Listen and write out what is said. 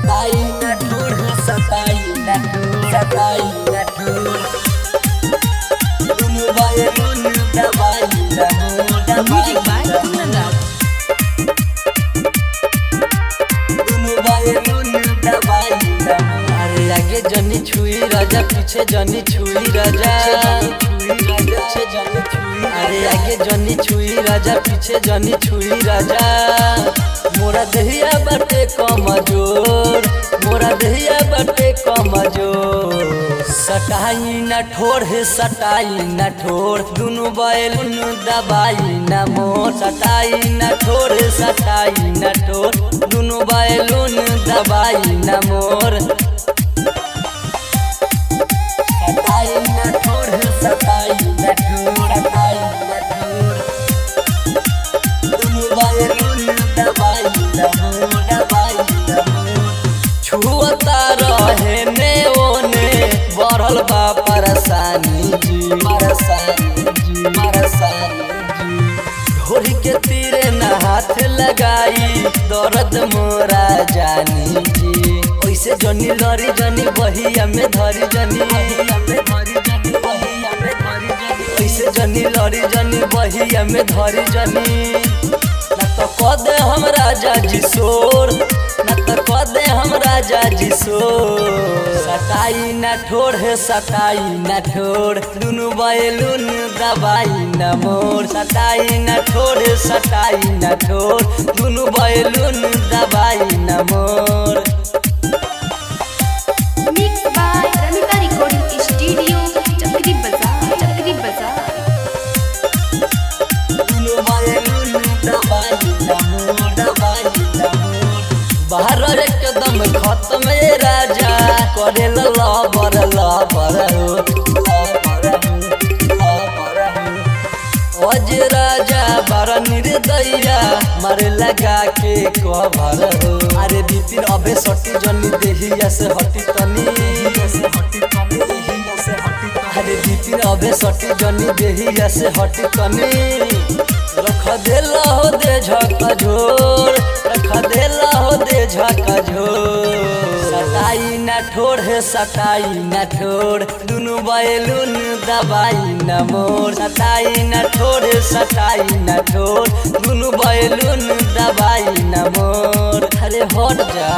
सताई न ठोर सताई न ठोर सताई न ठोर दुनु बैलून दबाई न ठोर Music by Kunandar. दुनु बैलून दबाई न ठोर। अरे आगे जनी छुई राजा पीछे जनी छुई राजा पीछे जनी छुई। अरे आगे जनी छुई राजा पीछे जनी छुई राजा मोरा दहिया बाटे कमजोर मोरा दहिया बाटे कमजोर सटाई न ठोर है सटाई न ठोर दुनु बैलून दबाई न मोर सटाई न ठोर है सटाई न ठोर दुनु बैलून दबाई न मोर सताई न ठोर सताई न ठोर सताई न ठोर दुनु बैलून दबाई न मोर दबाई न मोर छुअता रहे ने ओने बढ़ल बा परेशानी जी ढोरी के तीरे न हाथ लगाई दर्द मोरा जानी जी ऐसे जनी लरी जनी बहिया में धरी जनी ऐसे जनी लरी जनी बहिया में धरी जनी न तो कह दे हम राजा जी शोर न तो कह दे हम राजा जी शोर सताई न ठोर है सताई न ठोर दुनु बैलून दबाई न मोर सताई न ठोर सताई न ठोर दुनु बैलून दबाई न मोर Mixed by Ramita Recording Studio, Chakri Bazaar, Chakri Bazaar. दुनु बैलून दबाई न मोर दबाई न मोर बाहर एकदम खत्म ये राजा करे लबर लबर अज राजा बारा निर्दया मारे लगा के कभर हो अरे बिपिन अबे सटी जनी देहिया से हटी तनी अरे बिपिन अबे सटी जनी देहिया से हटी तनी रख देला हो दे झका झोर रख देला हो दे झका झोर सताई न ठोर है सताई न ठोर दुनु बैलून दबाई न मोर सताई न ठोर सताई न ठोर दुनु बैलून दबाई न मोर अरे हट जा।